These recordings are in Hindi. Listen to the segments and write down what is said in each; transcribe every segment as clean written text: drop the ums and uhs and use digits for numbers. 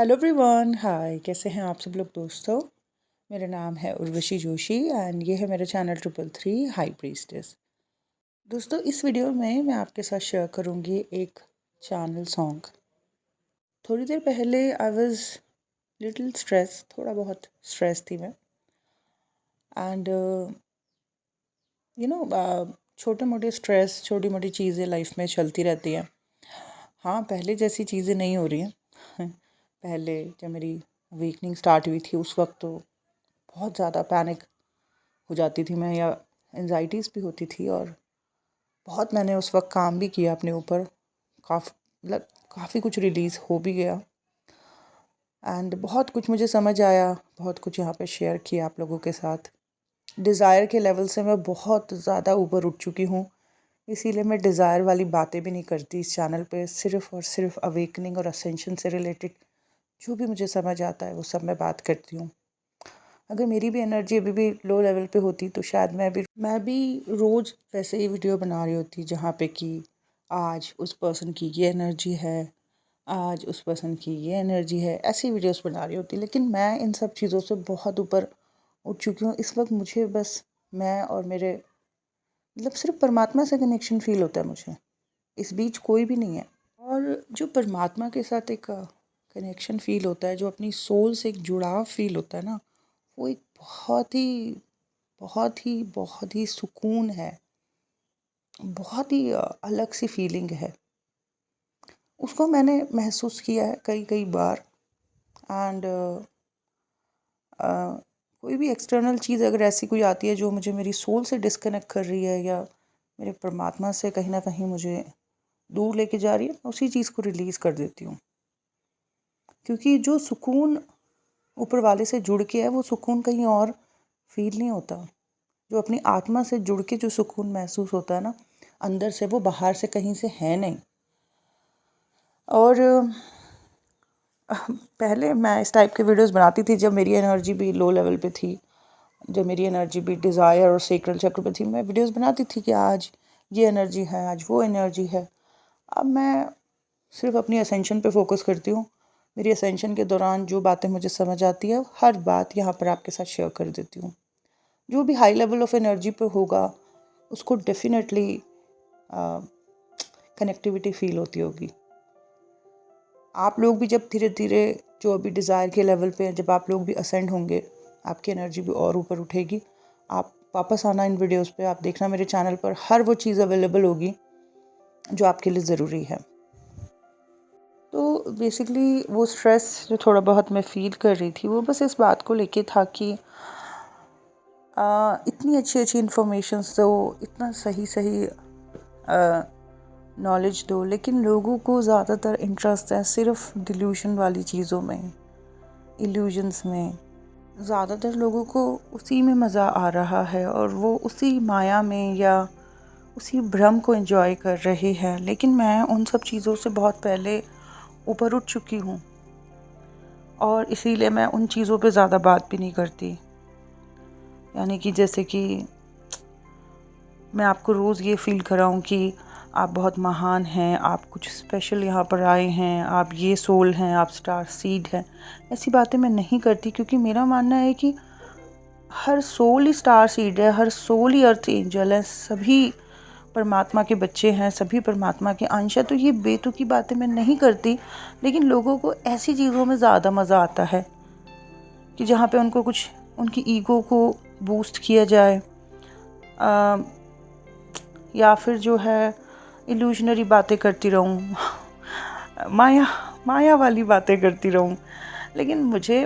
हेलो एवरीवन, हाय। कैसे हैं आप सब लोग दोस्तों। मेरा नाम है उर्वशी जोशी एंड ये है मेरा चैनल 333 हाई प्रीस्टेस। दोस्तों, इस वीडियो में मैं आपके साथ शेयर करूंगी एक चैनल सॉन्ग। थोड़ी देर पहले आई वाज लिटिल स्ट्रेस, थोड़ा बहुत स्ट्रेस थी मैं। एंड छोटे मोटे स्ट्रेस, छोटी मोटी चीज़ें लाइफ में चलती रहती हैं। हाँ, पहले जैसी चीज़ें नहीं हो रही हैं। पहले जब मेरी वीकनिंग स्टार्ट हुई थी उस वक्त तो बहुत ज़्यादा पैनिक हो जाती थी मैं, या एंजाइटीज़ भी होती थी। और बहुत मैंने उस वक्त काम भी किया अपने ऊपर। काफ़ी कुछ रिलीज़ हो भी गया एंड बहुत कुछ मुझे समझ आया, बहुत कुछ यहाँ पे शेयर किया आप लोगों के साथ। डिज़ायर के लेवल से मैं बहुत ज़्यादा ऊपर उठ चुकी हूँ, इसीलिए मैं डिज़ायर वाली बातें भी नहीं करती इस चैनल पे। सिर्फ़ और सिर्फ अवेकनिंग और असेंशन से रिलेटेड जो भी मुझे समझ आता है वो सब मैं बात करती हूँ। अगर मेरी भी एनर्जी अभी भी लो लेवल पे होती तो शायद मैं भी रोज़ वैसे ही वीडियो बना रही होती, जहाँ पे कि आज उस पर्सन की ये एनर्जी है, आज उस पर्सन की ये एनर्जी है, ऐसी वीडियोस बना रही होती। लेकिन मैं इन सब चीज़ों से बहुत ऊपर उठ चुकी हूँ। इस वक्त मुझे बस मैं और मेरे सिर्फ परमात्मा से कनेक्शन फ़ील होता है मुझे। इस बीच कोई भी नहीं है। और जो परमात्मा के साथ एक कनेक्शन फ़ील होता है, जो अपनी सोल से एक जुड़ाव फ़ील होता है ना, वो एक बहुत ही सुकून है। बहुत ही अलग सी फीलिंग है। उसको मैंने महसूस किया है कई कई बार। एंड कोई भी एक्सटर्नल चीज़ अगर ऐसी कोई आती है जो मुझे मेरी सोल से डिस्कनेक्ट कर रही है, या मेरे परमात्मा से कहीं ना कहीं मुझे दूर लेके जा रही है, मैं उसी चीज़ को रिलीज़ कर देती हूँ। क्योंकि जो सुकून ऊपर वाले से जुड़ के है, वो सुकून कहीं और फील नहीं होता। जो अपनी आत्मा से जुड़ के जो सुकून महसूस होता है ना अंदर से, वो बाहर से कहीं से है नहीं। और पहले मैं इस टाइप के वीडियोस बनाती थी जब मेरी एनर्जी भी लो लेवल पे थी, जब मेरी एनर्जी भी डिज़ायर और सेक्रल चक्र पे थी। मैं वीडियोस बनाती थी कि आज ये एनर्जी है, आज वो एनर्जी है। अब मैं सिर्फ अपनी असेंशन पे फोकस करती हूँ। मेरी असेंशन के दौरान जो बातें मुझे समझ आती है, हर बात यहाँ पर आपके साथ शेयर कर देती हूँ। जो भी हाई लेवल ऑफ एनर्जी पे होगा उसको डेफिनेटली कनेक्टिविटी फील होती होगी। आप लोग भी जब धीरे धीरे, जो अभी डिज़ायर के लेवल पे हैं, जब आप लोग भी असेंड होंगे, आपकी एनर्जी भी और ऊपर उठेगी। आप वापस आना इन वीडियोस पे, आप देखना मेरे चैनल पर हर वो चीज़ अवेलेबल होगी जो आपके लिए ज़रूरी है। तो बेसिकली वो स्ट्रेस जो थोड़ा बहुत मैं फ़ील कर रही थी, वो बस इस बात को लेके था कि इतनी अच्छी अच्छी इन्फॉर्मेशंस दो, इतना सही सही नॉलेज दो, लेकिन लोगों को ज़्यादातर इंटरेस्ट है सिर्फ डिल्यूशन वाली चीज़ों में, इल्यूजन्स में। ज़्यादातर लोगों को उसी में मज़ा आ रहा है और वो उसी माया में या उसी भ्रम को एंजॉय कर रहे हैं। लेकिन मैं उन सब चीज़ों से बहुत पहले ऊपर उठ चुकी हूँ और इसीलिए मैं उन चीज़ों पे ज़्यादा बात भी नहीं करती। यानी कि जैसे कि मैं आपको रोज़ ये फ़ील कराऊँ कि आप बहुत महान हैं, आप कुछ स्पेशल यहाँ पर आए हैं, आप ये सोल हैं, आप स्टार सीड हैं। ऐसी बातें मैं नहीं करती, क्योंकि मेरा मानना है कि हर सोल ही स्टार सीड है, हर सोल ही अर्थ एंजल है, सभी परमात्मा के बच्चे हैं, सभी परमात्मा के अंश हैं। तो ये बेतुकी बातें मैं नहीं करती, लेकिन लोगों को ऐसी चीज़ों में ज़्यादा मज़ा आता है कि जहाँ पे उनको कुछ, उनकी ईगो को बूस्ट किया जाए, या फिर जो है इल्यूशनरी बातें करती रहूँ, माया माया वाली बातें करती रहूँ। लेकिन मुझे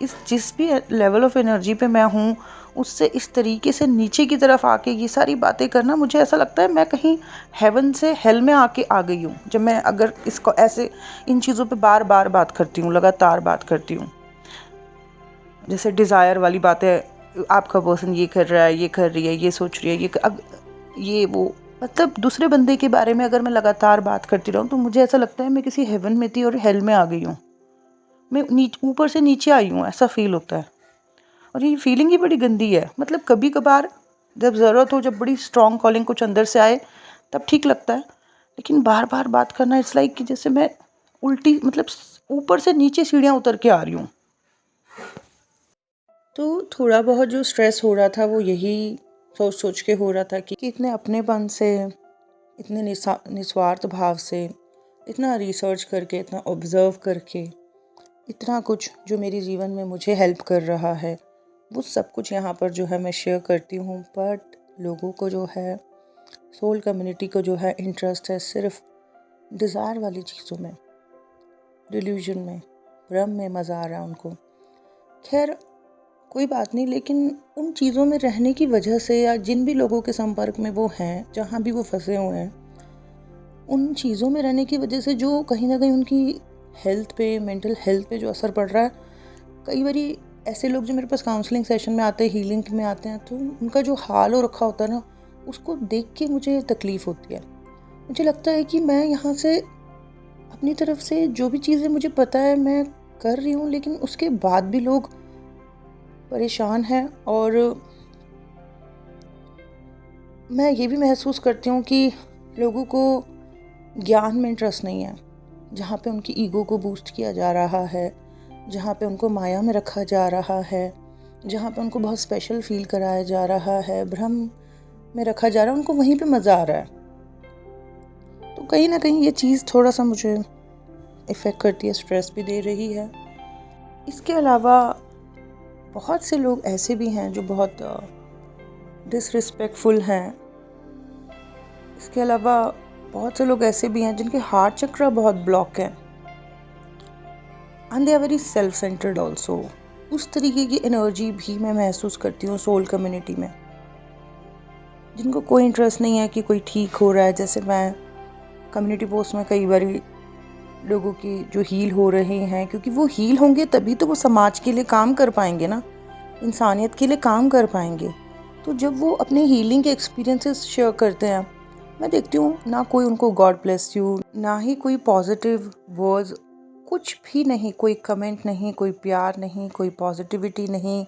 इस जिस भी लेवल ऑफ एनर्जी पे मैं हूँ, उससे इस तरीके से नीचे की तरफ आके ये सारी बातें करना, मुझे ऐसा लगता है मैं कहीं हेवन से हेल में आके आ गई हूँ। जब मैं अगर इसको ऐसे इन चीज़ों पे बार बार बात करती हूँ, लगातार बात करती हूँ, जैसे डिज़ायर वाली बातें, आपका पर्सन ये कर रहा है, ये कर रही है, ये सोच रही है, ये वो, दूसरे बंदे के बारे में अगर मैं लगातार बात करती रहूँ तो मुझे ऐसा लगता है मैं किसी हेवन में थी और हेल में आ गई हूँ। मैं ऊपर से नीचे आई हूँ, ऐसा फील होता है। और ये फीलिंग ही बड़ी गंदी है। कभी कभार जब ज़रूरत हो, जब बड़ी स्ट्रॉन्ग कॉलिंग कुछ अंदर से आए, तब ठीक लगता है। लेकिन बार बार बात करना, इट्स लाइक कि जैसे मैं उल्टी, ऊपर से नीचे सीढ़ियाँ उतर के आ रही हूँ। तो थोड़ा बहुत जो स्ट्रेस हो रहा था वो यही सोच सोच के हो रहा था कि इतने अपनेपन से, इतने निस्वार्थ भाव से, इतना रिसर्च करके, इतना ऑब्ज़र्व करके, इतना कुछ जो मेरे जीवन में मुझे हेल्प कर रहा है, वो सब कुछ यहाँ पर जो है मैं शेयर करती हूँ। बट लोगों को जो है, सोल कम्युनिटी को जो है इंटरेस्ट है सिर्फ डिज़ायर वाली चीज़ों में, डिल्यूजन में, भ्रम में मज़ा आ रहा है उनको। खैर कोई बात नहीं, लेकिन उन चीज़ों में रहने की वजह से या जिन भी लोगों के संपर्क में वो हैं, जहाँ भी वो फंसे हुए हैं, उन चीज़ों में रहने की वजह से जो कहीं ना कहीं उनकी हेल्थ पे, मेंटल हेल्थ पे जो असर पड़ रहा है, कई बारी ऐसे लोग जो मेरे पास काउंसलिंग सेशन में आते हैं, हीलिंग में आते हैं, तो उनका जो हाल हो रखा होता है ना, उसको देख के मुझे तकलीफ़ होती है। मुझे लगता है कि मैं यहाँ से अपनी तरफ से जो भी चीज़ें मुझे पता है मैं कर रही हूँ, लेकिन उसके बाद भी लोग परेशान हैं। और मैं ये भी महसूस करती हूँ कि लोगों को ज्ञान में इंटरेस्ट नहीं है। जहाँ पे उनकी ईगो को बूस्ट किया जा रहा है, जहाँ पे उनको माया में रखा जा रहा है, जहाँ पे उनको बहुत स्पेशल फील कराया जा रहा है, भ्रम में रखा जा रहा है, उनको वहीं पे मज़ा आ रहा है। तो कहीं ना कहीं ये चीज़ थोड़ा सा मुझे इफ़ेक्ट करती है, स्ट्रेस भी दे रही है। इसके अलावा बहुत से लोग ऐसे भी हैं जो बहुत डिसरिस्पेक्टफुल हैं। इसके अलावा बहुत से लोग ऐसे भी हैं जिनके हार्ट चक्र बहुत ब्लॉक है, and they are very self centred also. उस तरीके की एनर्जी भी मैं महसूस करती हूँ सोल कम्युनिटी में, जिनको कोई इंटरेस्ट नहीं है कि कोई ठीक हो रहा है। जैसे मैं कम्युनिटी पोस्ट में कई बार लोगों की जो हील हो रहे हैं, क्योंकि वो हील होंगे तभी तो वो समाज के लिए काम कर पाएंगे ना, इंसानियत के लिए काम कर पाएंगे। तो जब वो अपने हीलिंग के एक्सपीरियंसेस शेयर करते हैं, मैं देखती हूँ ना कोई उनको गॉड ब्लेस यू, ना ही कोई पॉजिटिव वर्ड्स, कुछ भी नहीं, कोई कमेंट नहीं, कोई प्यार नहीं, कोई पॉजिटिविटी नहीं,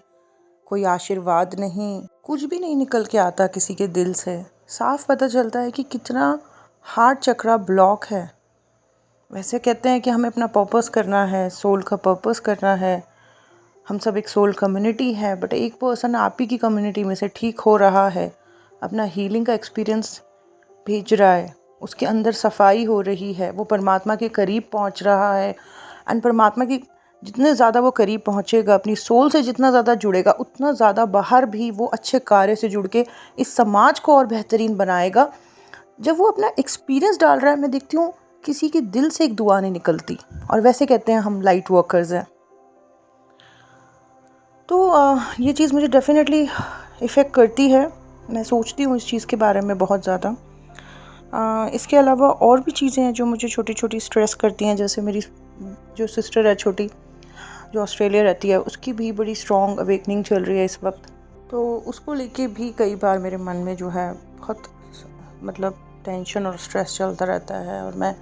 कोई आशीर्वाद नहीं, कुछ भी नहीं निकल के आता किसी के दिल से। साफ पता चलता है कि कितना हार्ट चक्र ब्लॉक है। वैसे कहते हैं कि हमें अपना पर्पस करना है, सोल का पर्पस करना है, हम सब एक सोल कम्युनिटी है, बट एक पर्सन आप ही की कम्युनिटी में से ठीक हो रहा है, अपना हीलिंग का एक्सपीरियंस भेज रहा है, उसके अंदर सफाई हो रही है, वो परमात्मा के करीब पहुंच रहा है। एंड परमात्मा की जितने ज़्यादा वो करीब पहुंचेगा, अपनी सोल से जितना ज़्यादा जुड़ेगा, उतना ज़्यादा बाहर भी वो अच्छे कार्य से जुड़ के इस समाज को और बेहतरीन बनाएगा। जब वो अपना एक्सपीरियंस डाल रहा है, मैं देखती हूँ किसी के दिल से एक दुआ नहीं निकलती। और वैसे कहते हैं हम लाइट वर्कर्स हैं। तो ये चीज़ मुझे डेफिनेटली इफ़ेक्ट करती है। मैं सोचती हूँ इस चीज़ के बारे में बहुत ज़्यादा। इसके अलावा और भी चीज़ें हैं जो मुझे छोटी छोटी स्ट्रेस करती हैं। जैसे मेरी जो सिस्टर है छोटी, जो ऑस्ट्रेलिया रहती है, उसकी भी बड़ी स्ट्रॉन्ग अवेकनिंग चल रही है इस वक्त। तो उसको लेके भी कई बार मेरे मन में जो है बहुत टेंशन और स्ट्रेस चलता रहता है, और मैं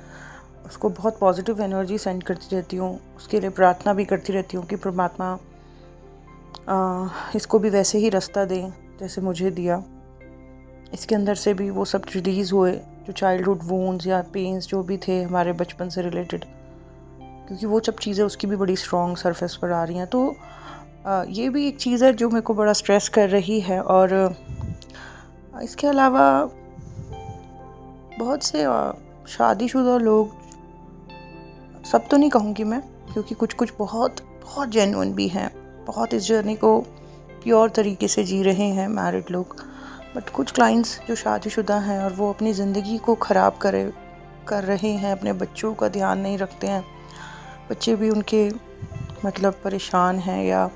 उसको बहुत पॉजिटिव एनर्जी सेंड करती रहती हूँ, उसके लिए प्रार्थना भी करती रहती हूँ कि परमात्मा इसको भी वैसे ही रास्ता दें जैसे मुझे दिया, इसके अंदर से भी वो सब रिलीज़ हुए जो चाइल्डहुड वूंड्स या पेन्स जो भी थे हमारे बचपन से रिलेटेड, क्योंकि वो सब चीज़ें उसकी भी बड़ी स्ट्रॉन्ग सरफेस पर आ रही हैं। तो ये भी एक चीज़ है जो मेरे को बड़ा स्ट्रेस कर रही है। और इसके अलावा बहुत से शादीशुदा लोग, सब तो नहीं कहूँगी मैं, क्योंकि कुछ कुछ बहुत बहुत जेन्युइन भी हैं, बहुत इस जर्नी को प्योर तरीके से जी रहे हैं मैरिड लोग। बट कुछ क्लाइंट्स जो शादीशुदा हैं और वो अपनी ज़िंदगी को ख़राब कर रहे हैं, अपने बच्चों का ध्यान नहीं रखते हैं, बच्चे भी उनके परेशान हैं, या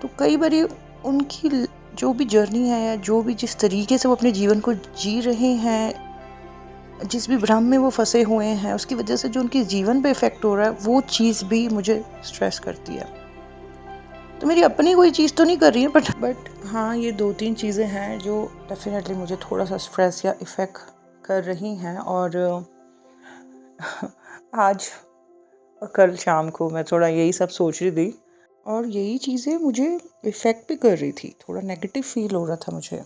तो कई बारी उनकी जो भी जर्नी है या जो भी जिस तरीके से वो अपने जीवन को जी रहे हैं, जिस भी भ्रम में वो फंसे हुए हैं, उसकी वजह से जो उनके जीवन पे इफ़ेक्ट हो रहा है, वो चीज़ भी मुझे स्ट्रेस करती है। तो मेरी अपनी कोई चीज़ तो नहीं कर रही है, बट हाँ, ये 2-3 चीज़ें हैं जो डेफिनेटली मुझे थोड़ा सा स्ट्रेस या इफ़ेक्ट कर रही हैं। और आज और कल शाम को मैं थोड़ा यही सब सोच रही थी, और यही चीज़ें मुझे इफ़ेक्ट भी कर रही थी, थोड़ा नेगेटिव फील हो रहा था मुझे।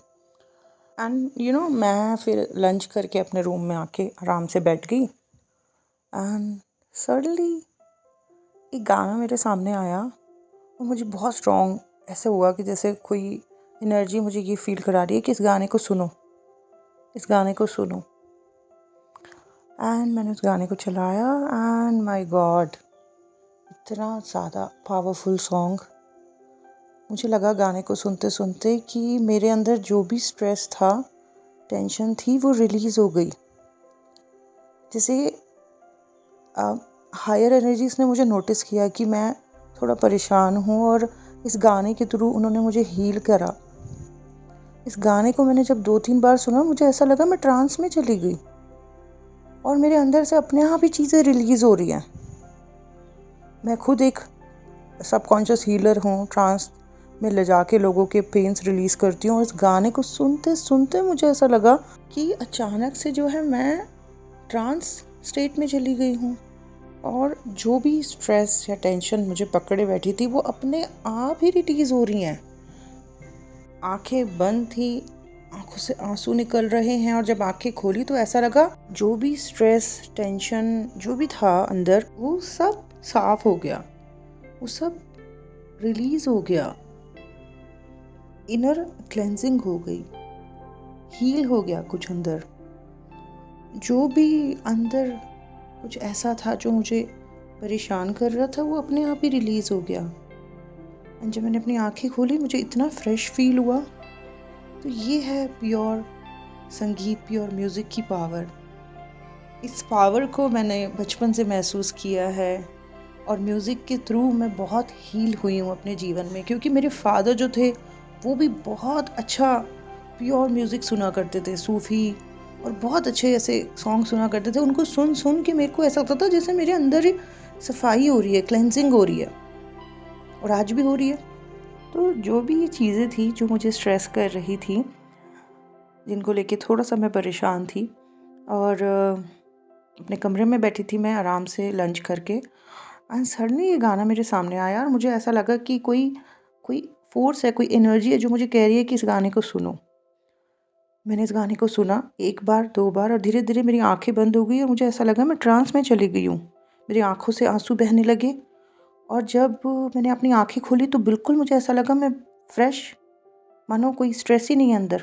एंड मैं फिर लंच करके अपने रूम में आके आराम से बैठ गई, एंड सडनली एक गाना मेरे सामने आया और मुझे बहुत स्ट्रॉन्ग ऐसे हुआ कि जैसे कोई एनर्जी मुझे ये फील करा रही है कि इस गाने को सुनो, इस गाने को सुनो। एंड मैंने उस गाने को चलाया एंड माय गॉड, इतना ज़्यादा पावरफुल सॉन्ग। मुझे लगा गाने को सुनते सुनते कि मेरे अंदर जो भी स्ट्रेस था, टेंशन थी, वो रिलीज़ हो गई। जैसे हायर एनर्जीज़ ने मुझे नोटिस किया कि मैं थोड़ा परेशान हूँ और इस गाने के थ्रू उन्होंने मुझे हील करा। इस गाने को मैंने जब 2-3 बार सुना, मुझे ऐसा लगा मैं ट्रांस में चली गई और मेरे अंदर से अपने आप ही चीज़ें रिलीज़ हो रही हैं। मैं खुद एक सबकॉन्शियस हीलर हूँ, ट्रांस में ले जाके लोगों के पेन्स रिलीज़ करती हूँ और इस गाने को सुनते सुनते मुझे ऐसा लगा कि अचानक से जो है मैं ट्रांस स्टेट में चली गई हूँ और जो भी स्ट्रेस या टेंशन मुझे पकड़े बैठी थी वो अपने आप ही रिलीज़ हो रही हैं। आंखें बंद थी, आंखों से आंसू निकल रहे हैं और जब आंखें खोली तो ऐसा लगा जो भी स्ट्रेस, टेंशन जो भी था अंदर, वो सब साफ हो गया, वो सब रिलीज़ हो गया। इनर क्लेंजिंग हो गई, हील हो गया कुछ अंदर। जो भी अंदर कुछ ऐसा था जो मुझे परेशान कर रहा था, वो अपने आप ही रिलीज़ हो गया। एंड जब मैंने अपनी आंखें खोली, मुझे इतना फ्रेश फील हुआ। तो ये है प्योर संगीत, प्योर म्यूज़िक की पावर। इस पावर को मैंने बचपन से महसूस किया है और म्यूज़िक के थ्रू मैं बहुत हील हुई हूँ अपने जीवन में, क्योंकि मेरे फादर जो थे वो भी बहुत अच्छा प्योर म्यूज़िक सुना करते थे, सूफ़ी और बहुत अच्छे ऐसे सॉन्ग सुना करते थे। उनको सुन सुन के मेरे को ऐसा लगता था जैसे मेरे अंदर ही सफाई हो रही है, क्लेंजिंग हो रही है, और आज भी हो रही है। तो जो भी ये चीज़ें थी जो मुझे स्ट्रेस कर रही थी, जिनको लेके थोड़ा सा मैं परेशान थी, और अपने कमरे में बैठी थी मैं आराम से लंच करके, एंड सडनली ये गाना मेरे सामने आया और मुझे ऐसा लगा कि कोई कोई फोर्स है, कोई एनर्जी है जो मुझे कह रही है कि इस गाने को सुनो। मैंने इस गाने को सुना 1 बार 2 बार और धीरे धीरे मेरी आंखें बंद हो गई और मुझे ऐसा लगा मैं ट्रांस में चली गई हूँ। मेरी आंखों से आंसू बहने लगे और जब मैंने अपनी आंखें खोली तो बिल्कुल मुझे ऐसा लगा मैं फ्रेश, मानो कोई स्ट्रेस ही नहीं है अंदर,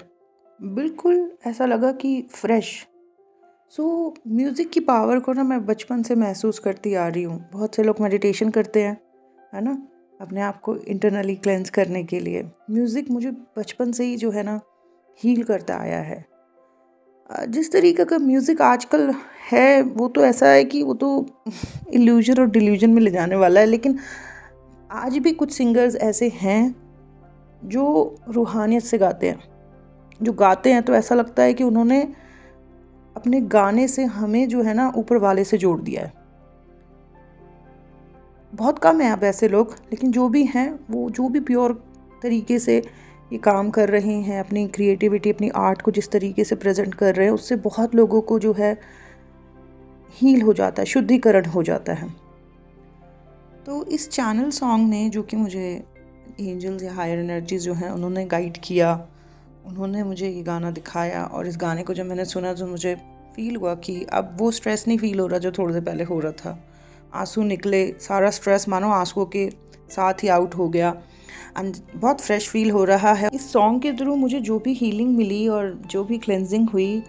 बिल्कुल ऐसा लगा कि फ्रेश। सो म्यूज़िक की पावर को ना मैं बचपन से महसूस करती आ रही हूँ। बहुत से लोग मेडिटेशन करते हैं, है ना, अपने आप को इंटरनली क्लेंस करने के लिए। म्यूज़िक मुझे बचपन से ही जो है ना हील करता आया है। जिस तरीके का म्यूज़िक आजकल है वो तो ऐसा है कि वो तो इल्यूजन और डिल्यूजन में ले जाने वाला है, लेकिन आज भी कुछ सिंगर्स ऐसे हैं जो रूहानियत से गाते हैं, जो गाते हैं तो ऐसा लगता है कि उन्होंने अपने गाने से हमें जो है ना ऊपर वाले से जोड़ दिया है। बहुत कम हैं अब ऐसे लोग, लेकिन जो भी हैं वो जो भी प्योर तरीके से ये काम कर रहे हैं, अपनी क्रिएटिविटी, अपनी आर्ट को जिस तरीके से प्रेजेंट कर रहे हैं, उससे बहुत लोगों को जो है हील हो जाता है, शुद्धिकरण हो जाता है। तो इस चैनल सॉन्ग ने, जो कि मुझे एंजल्स या हायर एनर्जीज जो हैं उन्होंने गाइड किया, उन्होंने मुझे ये गाना दिखाया, और इस गाने को जब मैंने सुना तो मुझे फील हुआ कि अब वो स्ट्रेस नहीं फील हो रहा जो थोड़ी देर पहले हो रहा था। आंसू निकले, सारा स्ट्रेस मानो आंसुओं के साथ ही आउट हो गया एंड बहुत फ्रेश फील हो रहा है। इस सॉन्ग के थ्रू मुझे जो भी हीलिंग मिली और जो भी क्लेंजिंग हुई,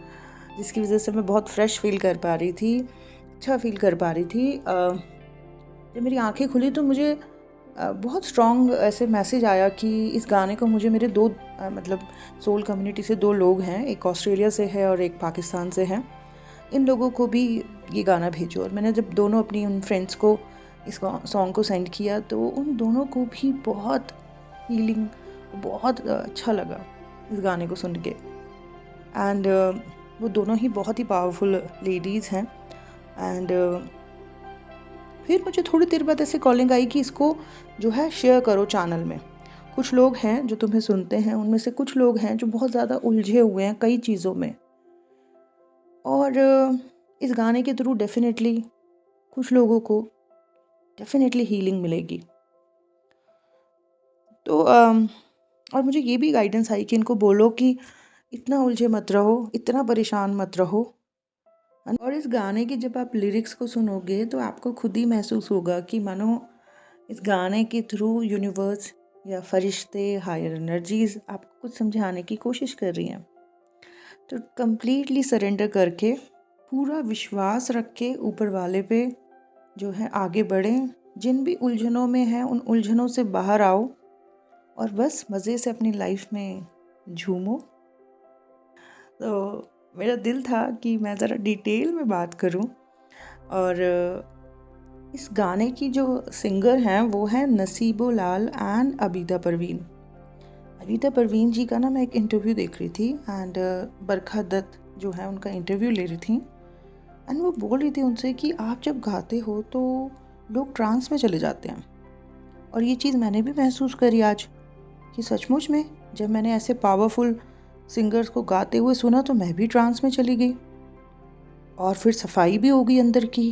जिसकी वजह से मैं बहुत फ्रेश फील कर पा रही थी, अच्छा फील कर पा रही थी, जब मेरी आंखें खुली तो मुझे बहुत स्ट्रॉन्ग ऐसे मैसेज आया कि इस गाने को मुझे मेरे दो मतलब सोल कम्युनिटी से 2 लोग हैं, एक ऑस्ट्रेलिया से है और एक पाकिस्तान से है, इन लोगों को भी ये गाना भेजो। और मैंने जब दोनों अपनी उन फ्रेंड्स को इस सॉन्ग को सेंड किया तो उन दोनों को भी बहुत हीलिंग, बहुत अच्छा लगा इस गाने को सुन के। एंड वो दोनों ही बहुत ही पावरफुल लेडीज़ हैं। एंड फिर मुझे थोड़ी देर बाद ऐसे कॉलिंग आई कि इसको जो है शेयर करो चैनल में। कुछ लोग हैं जो तुम्हें सुनते हैं, उनमें से कुछ लोग हैं जो बहुत ज़्यादा उलझे हुए हैं कई चीज़ों में, और इस गाने के थ्रू डेफिनेटली कुछ लोगों को डेफिनेटली हीलिंग मिलेगी। तो और मुझे ये भी गाइडेंस आई कि इनको बोलो कि इतना उलझे मत रहो, इतना परेशान मत रहो, और इस गाने की जब आप लिरिक्स को सुनोगे तो आपको खुद ही महसूस होगा कि मानो इस गाने के थ्रू यूनिवर्स या फरिश्ते, हायर एनर्जीज आपको कुछ समझाने की कोशिश कर रही हैं। तो कंप्लीटली सरेंडर करके, पूरा विश्वास रख के ऊपर वाले पे जो है आगे बढ़ें। जिन भी उलझनों में हैं उन उलझनों से बाहर आओ और बस मज़े से अपनी लाइफ में झूमो। तो मेरा दिल था कि मैं ज़रा डिटेल में बात करूं। और इस गाने की जो सिंगर हैं वो हैं नसीबो लाल एंड अबीदा परवीन। अबीदा परवीन जी का ना मैं एक इंटरव्यू देख रही थी एंड बरखा दत्त जो है उनका इंटरव्यू ले रही थी एंड वो बोल रही थी उनसे कि आप जब गाते हो तो लोग ट्रांस में चले जाते हैं। और ये चीज़ मैंने भी महसूस करी आज कि सचमुच में जब मैंने ऐसे पावरफुल सिंगर्स को गाते हुए सुना तो मैं भी ट्रांस में चली गई और फिर सफाई भी हो गई अंदर की।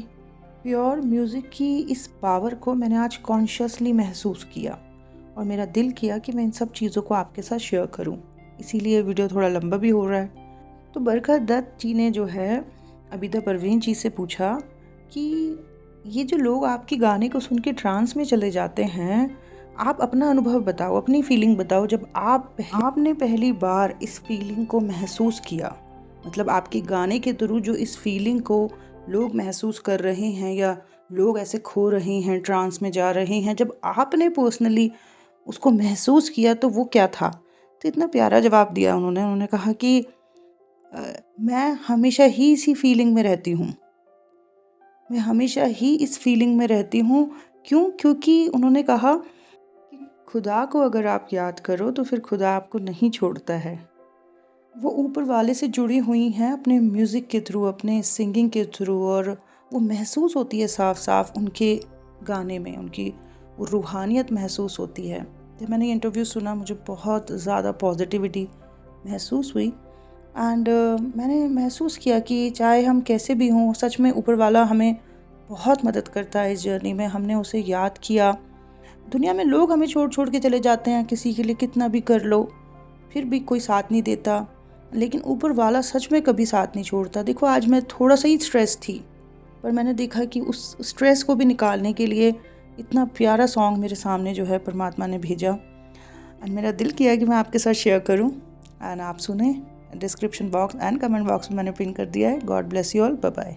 प्योर म्यूज़िक की इस पावर को मैंने आज कॉन्शियसली महसूस किया और मेरा दिल किया कि मैं इन सब चीज़ों को आपके साथ शेयर करूं। इसीलिए वीडियो थोड़ा लंबा भी हो रहा है। तो बरखा दत्त जी ने जो है अबीदा परवीन जी से पूछा कि ये जो लोग आपके गाने को सुन के ट्रांस में चले जाते हैं, आप अपना अनुभव बताओ, अपनी फीलिंग बताओ। जब आपने पहली बार इस फीलिंग को महसूस किया, मतलब आपके गाने के थ्रू जो इस फीलिंग को लोग महसूस कर रहे हैं या लोग ऐसे खो रहे हैं, ट्रांस में जा रहे हैं, जब आपने पर्सनली उसको महसूस किया तो वो क्या था? तो इतना प्यारा जवाब दिया उन्होंने कहा कि मैं हमेशा ही इसी फीलिंग में रहती हूँ। मैं हमेशा ही इस फीलिंग में रहती हूँ। क्यों? क्योंकि उन्होंने कहा कि खुदा को अगर आप याद करो तो फिर खुदा आपको नहीं छोड़ता है। वो ऊपर वाले से जुड़ी हुई हैं अपने म्यूज़िक के थ्रू, अपने सिंगिंग के थ्रू, और वो महसूस होती है साफ साफ उनके गाने में, उनकी वो रूहानियत महसूस होती है। जब मैंने ये इंटरव्यू सुना मुझे बहुत ज़्यादा पॉजिटिविटी महसूस हुई एंड मैंने महसूस किया कि चाहे हम कैसे भी हों, सच में ऊपर वाला हमें बहुत मदद करता है इस जर्नी में। हमने उसे याद किया। दुनिया में लोग हमें छोड़ छोड़ के चले जाते हैं, किसी के लिए कितना भी कर लो फिर भी कोई साथ नहीं देता, लेकिन ऊपर वाला सच में कभी साथ नहीं छोड़ता। देखो आज मैं थोड़ा सा ही स्ट्रेस थी, पर मैंने देखा कि उस स्ट्रेस को भी निकालने के लिए इतना प्यारा सॉन्ग मेरे सामने जो है परमात्मा ने भेजा एंड मेरा दिल किया कि मैं आपके साथ शेयर करूं एंड आप सुने। Description box and comment box में मैंने पिन कर दिया है। God bless you all, bye bye.